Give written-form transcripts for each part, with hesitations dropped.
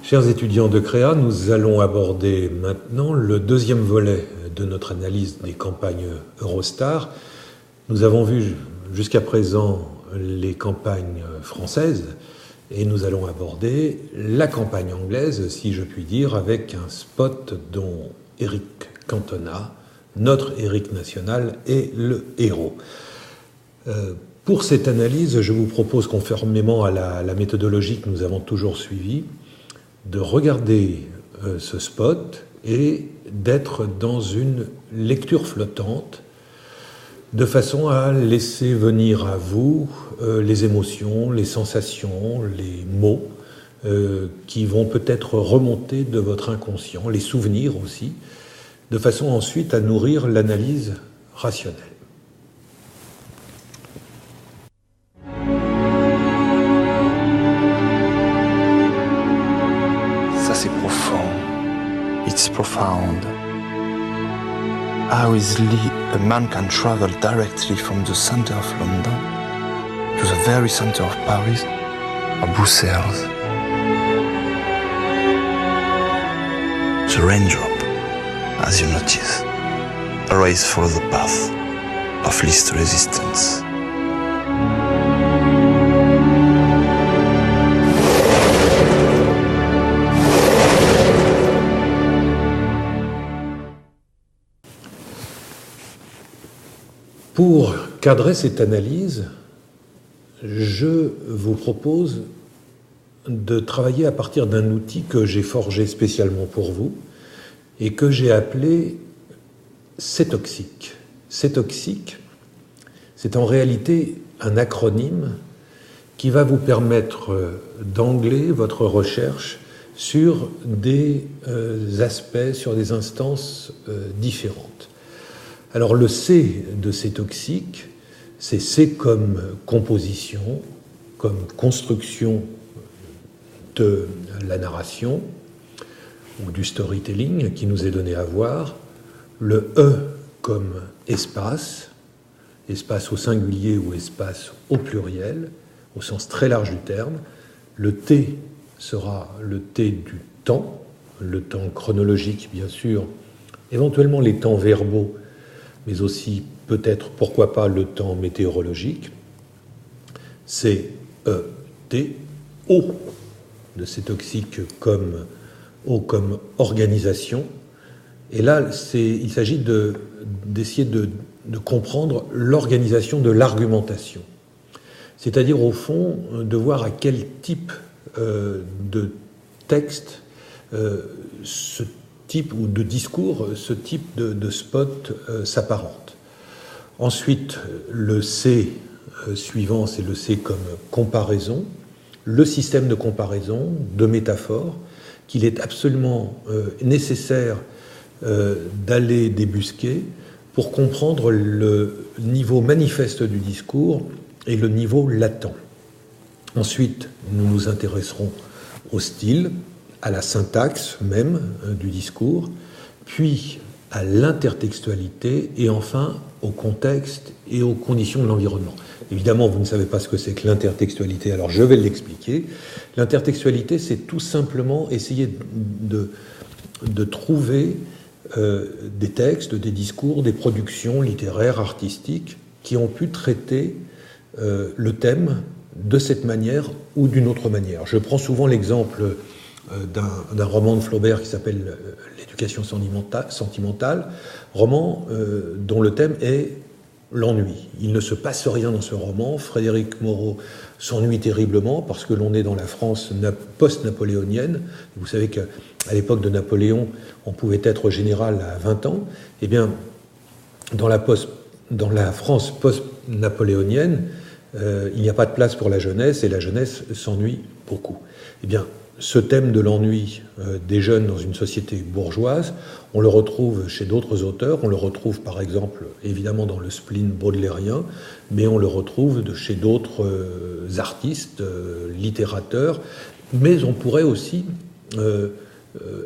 Chers étudiants de Créa, nous allons aborder maintenant le deuxième volet de notre analyse des campagnes Eurostar. Nous avons vu jusqu'à présent les campagnes françaises et nous allons aborder la campagne anglaise, si je puis dire, avec un spot dont Eric Cantona, notre Eric national, est le héros. Pour cette analyse, je vous propose, conformément à la méthodologie que nous avons toujours suivie, de regarder ce spot et d'être dans une lecture flottante de façon à laisser venir à vous les émotions, les sensations, les mots qui vont peut-être remonter de votre inconscient, les souvenirs aussi, de façon ensuite à nourrir l'analyse rationnelle. C'est profond. It's profound. How easily a man can travel directly from the center of London to the very center of Paris or Brussels. The raindrop, as you notice, a race for the path of least resistance. Pour cadrer cette analyse, je vous propose de travailler à partir d'un outil que j'ai forgé spécialement pour vous et que j'ai appelé Cetoxic. Cetoxic, c'est en réalité un acronyme qui va vous permettre d'angler votre recherche sur des aspects, sur des instances différentes. Alors le C de Cetoxic, c'est C comme composition, comme construction de la narration ou du storytelling qui nous est donné à voir. Le E comme espace, espace au singulier ou espace au pluriel, au sens très large du terme. Le T sera le T du temps, le temps chronologique bien sûr, éventuellement les temps verbaux, mais aussi peut-être, pourquoi pas, le temps météorologique. C'est T, O de Cetoxic comme O comme organisation. Et là, il s'agit d'essayer de comprendre l'organisation de l'argumentation. C'est-à-dire, au fond, de voir à quel type de texte ce type ou de discours, ce type de spot s'apparente. Ensuite, le C suivant, c'est le C comme comparaison, le système de comparaison, de métaphore, qu'il est absolument nécessaire d'aller débusquer pour comprendre le niveau manifeste du discours et le niveau latent. Ensuite, nous nous intéresserons au style, à la syntaxe même du discours, puis à l'intertextualité et enfin au contexte et aux conditions de l'environnement. Évidemment, vous ne savez pas ce que c'est que l'intertextualité, alors je vais l'expliquer. L'intertextualité, c'est tout simplement essayer de trouver des textes, des discours, des productions littéraires, artistiques qui ont pu traiter le thème de cette manière ou d'une autre manière. Je prends souvent l'exemple d'un roman de Flaubert qui s'appelle L'éducation sentimentale, roman dont le thème est l'ennui. Il ne se passe rien dans ce roman. Frédéric Moreau s'ennuie terriblement parce que l'on est dans la France post-napoléonienne. Vous savez qu'à l'époque de Napoléon, on pouvait être général à 20 ans. Eh bien, dans la France post-napoléonienne, il n'y a pas de place pour la jeunesse et la jeunesse s'ennuie beaucoup. Eh bien, ce thème de l'ennui des jeunes dans une société bourgeoise, on le retrouve chez d'autres auteurs, on le retrouve par exemple évidemment dans le spleen baudelairien, mais on le retrouve chez d'autres artistes, littérateurs, mais on pourrait aussi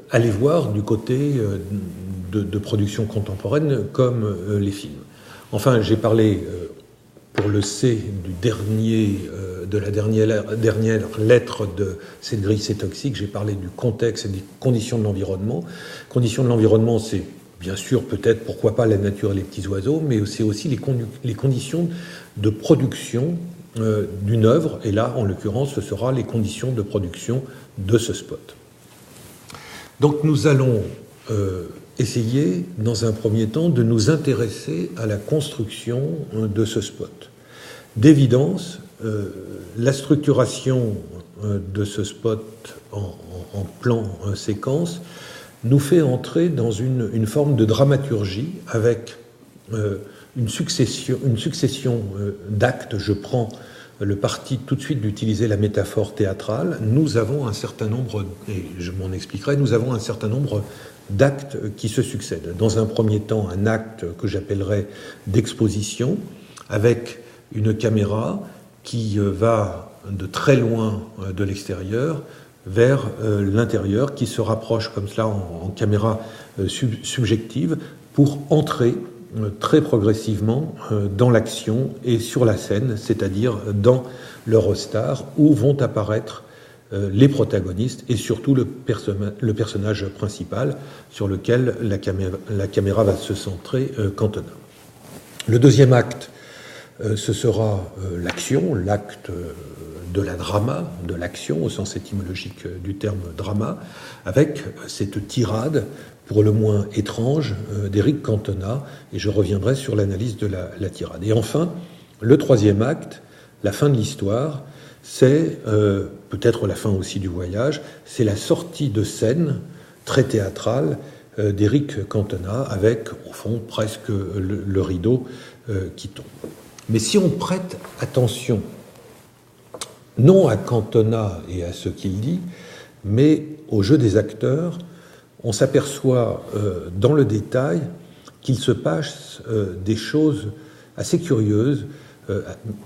aller voir du côté de productions contemporaines comme les films. Enfin, j'ai parlé pour le C de la dernière lettre de cette grille C toxique, j'ai parlé du contexte et des conditions de l'environnement. Conditions de l'environnement, c'est bien sûr peut-être, pourquoi pas, la nature et les petits oiseaux, mais c'est aussi les conditions de production d'une œuvre, et là, en l'occurrence, ce sera les conditions de production de ce spot. Donc nous allons essayer, dans un premier temps, de nous intéresser à la construction de ce spot. D'évidence, la structuration de ce spot en plan séquence nous fait entrer dans une forme de dramaturgie avec une succession d'actes. Je prends le parti tout de suite d'utiliser la métaphore théâtrale. Nous avons un certain nombre, et je m'en expliquerai, nous avons un certain nombre d'actes qui se succèdent. Dans un premier temps, un acte que j'appellerais d'exposition, avec une caméra qui va de très loin de l'extérieur vers l'intérieur, qui se rapproche comme cela en caméra subjective pour entrer très progressivement dans l'action et sur la scène, c'est-à-dire dans l'Eurostar, où vont apparaître les protagonistes et surtout le personnage principal sur lequel la caméra va se centrer, Cantona. Le deuxième acte, ce sera l'action, l'acte de la drama, de l'action au sens étymologique du terme drama, avec cette tirade pour le moins étrange d'Éric Cantona, et je reviendrai sur l'analyse de la tirade. Et enfin, le troisième acte, la fin de l'histoire, c'est peut-être la fin aussi du voyage, c'est la sortie de scène très théâtrale d'Éric Cantona, avec au fond presque le rideau qui tombe. Mais si on prête attention, non à Cantona et à ce qu'il dit, mais au jeu des acteurs, on s'aperçoit dans le détail qu'il se passe des choses assez curieuses,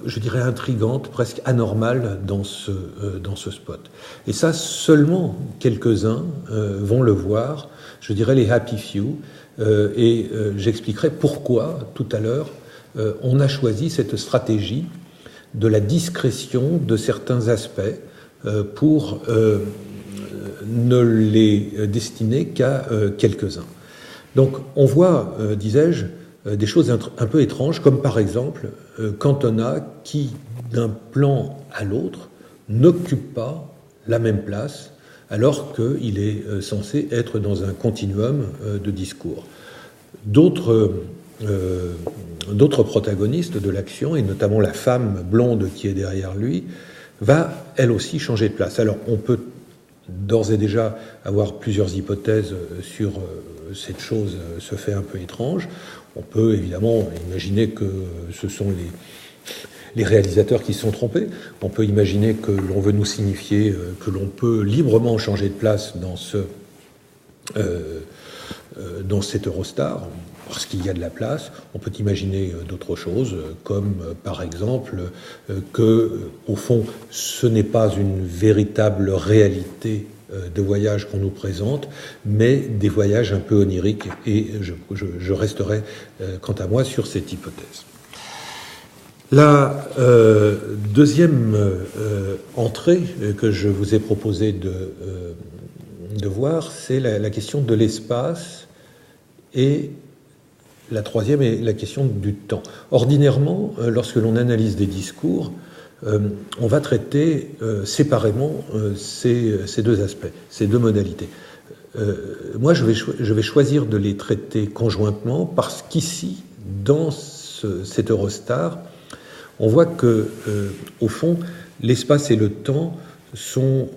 je dirais intrigantes, presque anormales dans ce spot. Et ça, seulement quelques-uns vont le voir, je dirais les happy few, et j'expliquerai pourquoi, tout à l'heure, on a choisi cette stratégie de la discrétion de certains aspects pour ne les destiner qu'à quelques-uns. Donc on voit, disais-je, des choses un peu étranges, comme par exemple Cantona qui, d'un plan à l'autre, n'occupe pas la même place alors qu'il est censé être dans un continuum de discours. D'autres protagonistes de l'action, et notamment la femme blonde qui est derrière lui, va elle aussi changer de place. Alors on peut d'ores et déjà avoir plusieurs hypothèses sur cette chose, ce fait un peu étrange. On peut évidemment imaginer que ce sont les réalisateurs qui se sont trompés. On peut imaginer que l'on veut nous signifier que l'on peut librement changer de place dans cet Eurostar, parce qu'il y a de la place. On peut imaginer d'autres choses, comme par exemple que, au fond, ce n'est pas une véritable réalité de voyage qu'on nous présente, mais des voyages un peu oniriques, et je resterai, quant à moi, sur cette hypothèse. La deuxième entrée que je vous ai proposé de voir, c'est la question de l'espace, et la troisième est la question du temps. Ordinairement, lorsque l'on analyse des discours, on va traiter séparément ces deux aspects, ces deux modalités. Moi, je vais choisir de les traiter conjointement parce qu'ici, dans cet Eurostar, on voit que, au fond, l'espace et le temps sont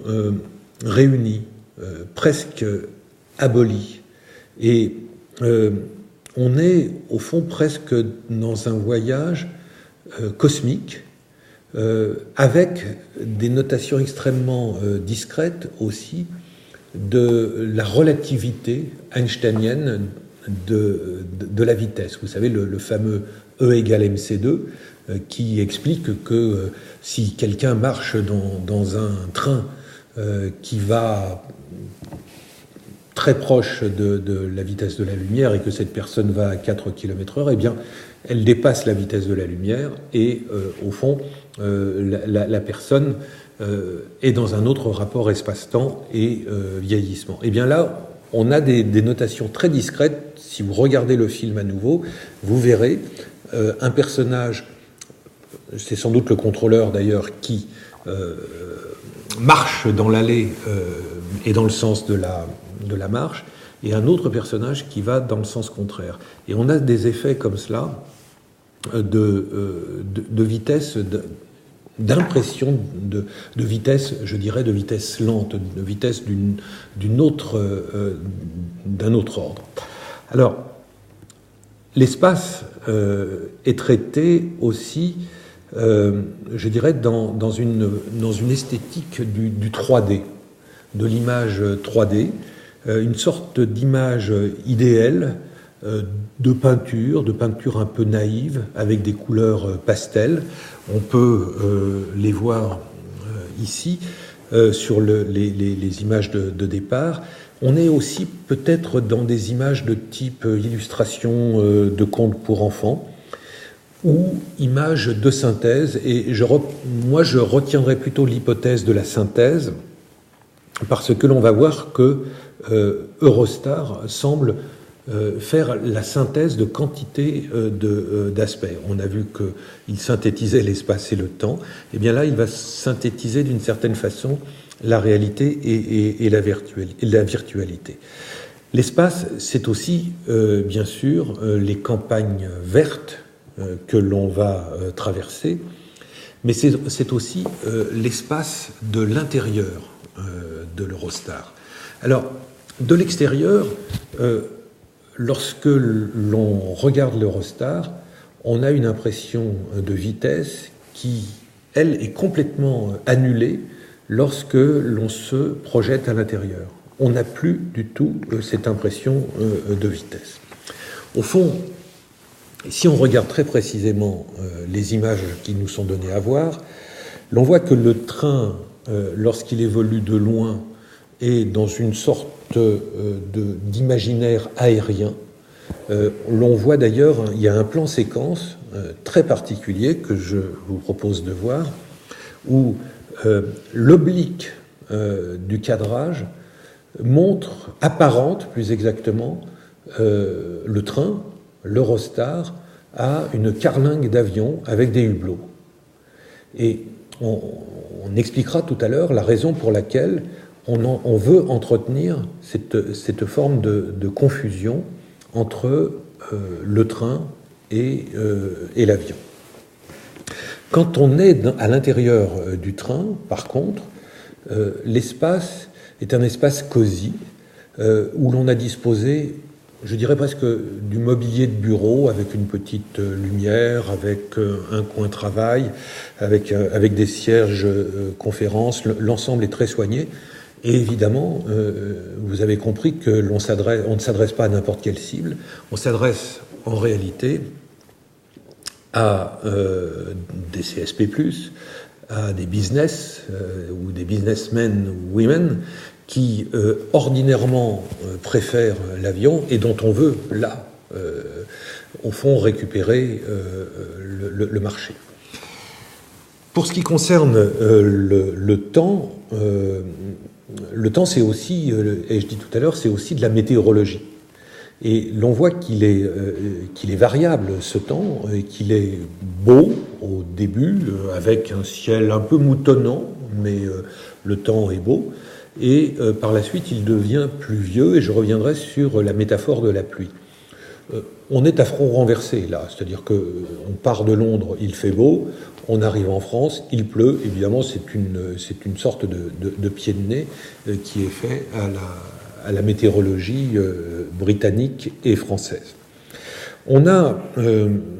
réunis, presque abolis. Et on est, au fond, presque dans un voyage cosmique, avec des notations extrêmement discrètes aussi de la relativité einsteinienne de la vitesse. Vous savez, le fameux E égale mc2, qui explique que si quelqu'un marche dans un train qui va très proche de la vitesse de la lumière et que cette personne va à 4 km/h, eh bien, elle dépasse la vitesse de la lumière et au fond, la personne est dans un autre rapport espace-temps et vieillissement. Et bien là, on a des notations très discrètes. Si vous regardez le film à nouveau, vous verrez un personnage, c'est sans doute le contrôleur d'ailleurs, qui marche dans l'allée et dans le sens de la marche, et un autre personnage qui va dans le sens contraire. Et on a des effets comme cela de vitesse, d'impression de vitesse, je dirais de vitesse lente, de vitesse d'un autre ordre. Alors, l'espace est traité aussi, je dirais, dans une esthétique du 3D, de l'image 3D, une sorte d'image idéale de peinture un peu naïve, avec des couleurs pastel. On peut les voir ici sur les images de départ. On est aussi peut-être dans des images de type illustration de contes pour enfants ou images de synthèse. Et moi, je retiendrai plutôt l'hypothèse de la synthèse, parce que l'on va voir que Eurostar semble faire la synthèse de quantité d'aspects. On a vu qu'il synthétisait l'espace et le temps. Et bien là, il va synthétiser d'une certaine façon la réalité et la virtualité. L'espace, c'est aussi, bien sûr, les campagnes vertes que l'on va traverser, mais c'est aussi l'espace de l'intérieur de l'Eurostar. Alors, de l'extérieur, lorsque l'on regarde l'Eurostar, on a une impression de vitesse qui, elle, est complètement annulée lorsque l'on se projette à l'intérieur. On n'a plus du tout cette impression de vitesse. Au fond, si on regarde très précisément les images qui nous sont données à voir, l'on voit que le train, lorsqu'il évolue de loin, est dans une sorte d'imaginaire aérien. L'on voit d'ailleurs, il y a un plan séquence très particulier que je vous propose de voir, où l'oblique du cadrage apparente plus exactement le train, l'Eurostar, à une carlingue d'avion avec des hublots. Et on expliquera tout à l'heure la raison pour laquelle on veut entretenir cette forme de confusion entre le train et l'avion. Quand on est à l'intérieur du train, par contre, l'espace est un espace cosy où l'on a disposé, je dirais presque, du mobilier de bureau avec une petite lumière, avec un coin travail, avec des sièges conférences. L'ensemble est très soigné. Et évidemment, vous avez compris que on ne s'adresse pas à n'importe quelle cible. On s'adresse en réalité à des CSP+, à des business ou des businessmen ou women qui ordinairement préfèrent l'avion et dont on veut, là, au fond, récupérer le marché. Pour ce qui concerne le temps, c'est aussi, et je dis tout à l'heure, c'est aussi de la météorologie. Et l'on voit qu'il est variable, ce temps, et qu'il est beau au début, avec un ciel un peu moutonnant, mais le temps est beau. Et par la suite, il devient pluvieux, et je reviendrai sur la métaphore de la pluie. On est à front renversé, là, c'est-à-dire qu'on part de Londres, il fait beau, on arrive en France, il pleut. Évidemment, c'est une sorte de pied de nez qui est fait à la météorologie britannique et française. On a,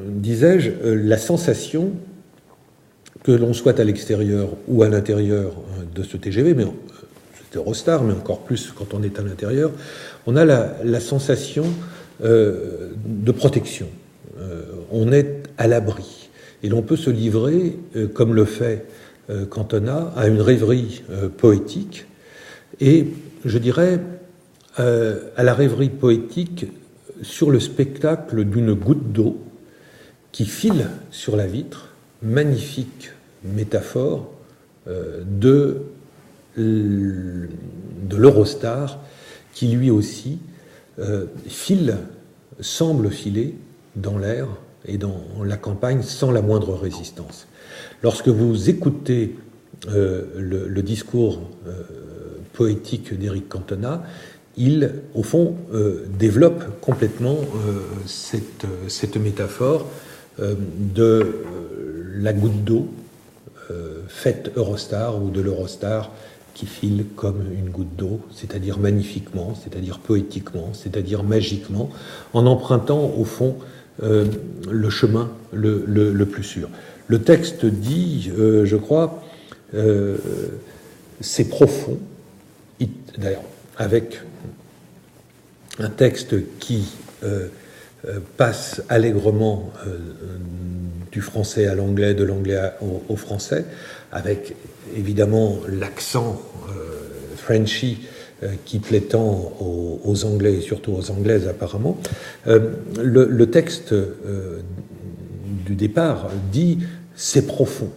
disais-je, la sensation que l'on soit à l'extérieur ou à l'intérieur de ce TGV, mais c'est Eurostar, mais encore plus quand on est à l'intérieur, on a la sensation de protection. On est à l'abri. Et l'on peut se livrer, comme le fait Cantona, à une rêverie poétique. Et je dirais à la rêverie poétique sur le spectacle d'une goutte d'eau qui file sur la vitre, magnifique métaphore de l'Eurostar, qui lui aussi semble filer dans l'air et dans la campagne sans la moindre résistance. Lorsque vous écoutez le discours poétique d'Éric Cantona, il, au fond, développe complètement cette métaphore de la goutte d'eau faite Eurostar, ou de l'Eurostar qui file comme une goutte d'eau, c'est-à-dire magnifiquement, c'est-à-dire poétiquement, c'est-à-dire magiquement, en empruntant, au fond, le chemin le plus sûr. Le texte dit, je crois, c'est profond, d'ailleurs, avec un texte qui passe allègrement du français à l'anglais, de l'anglais au français, avec évidemment l'accent Frenchy qui plaît tant aux Anglais et surtout aux Anglaises apparemment. Le texte du départ dit « c'est profond ».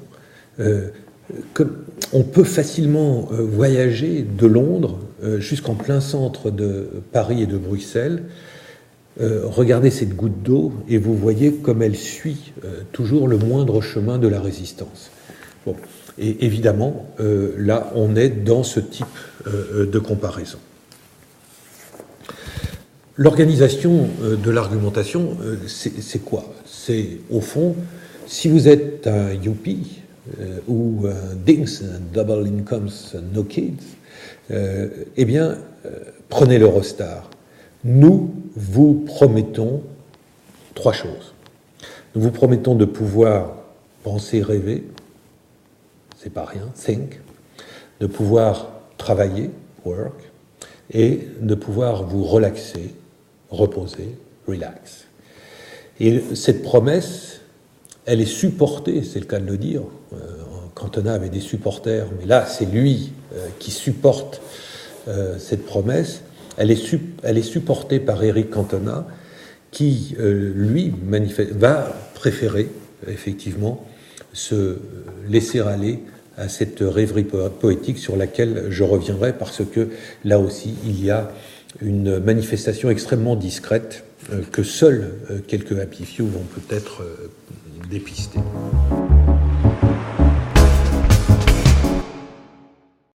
On peut facilement voyager de Londres jusqu'en plein centre de Paris et de Bruxelles, regardez cette goutte d'eau et vous voyez comme elle suit toujours le moindre chemin de la résistance. Bon. Et évidemment, là, on est dans ce type de comparaison. L'organisation de l'argumentation, c'est quoi? C'est, au fond, si vous êtes un youpi ou un DINGS, un Double Incomes No Kids, eh bien, prenez l'Eurostar. Nous vous promettons 3 choses. Nous vous promettons de pouvoir penser, rêver, c'est pas rien, think, de pouvoir travailler, work, et de pouvoir vous relaxer, reposer, relax. Et cette promesse, elle est supportée, c'est le cas de le dire. Cantona avait des supporters, mais là, c'est lui qui supporte cette promesse. Elle est supportée par Éric Cantona, qui, lui, va préférer, effectivement, se laisser aller à cette rêverie poétique sur laquelle je reviendrai, parce que, là aussi, il y a une manifestation extrêmement discrète que seuls quelques happy few vont peut-être dépister.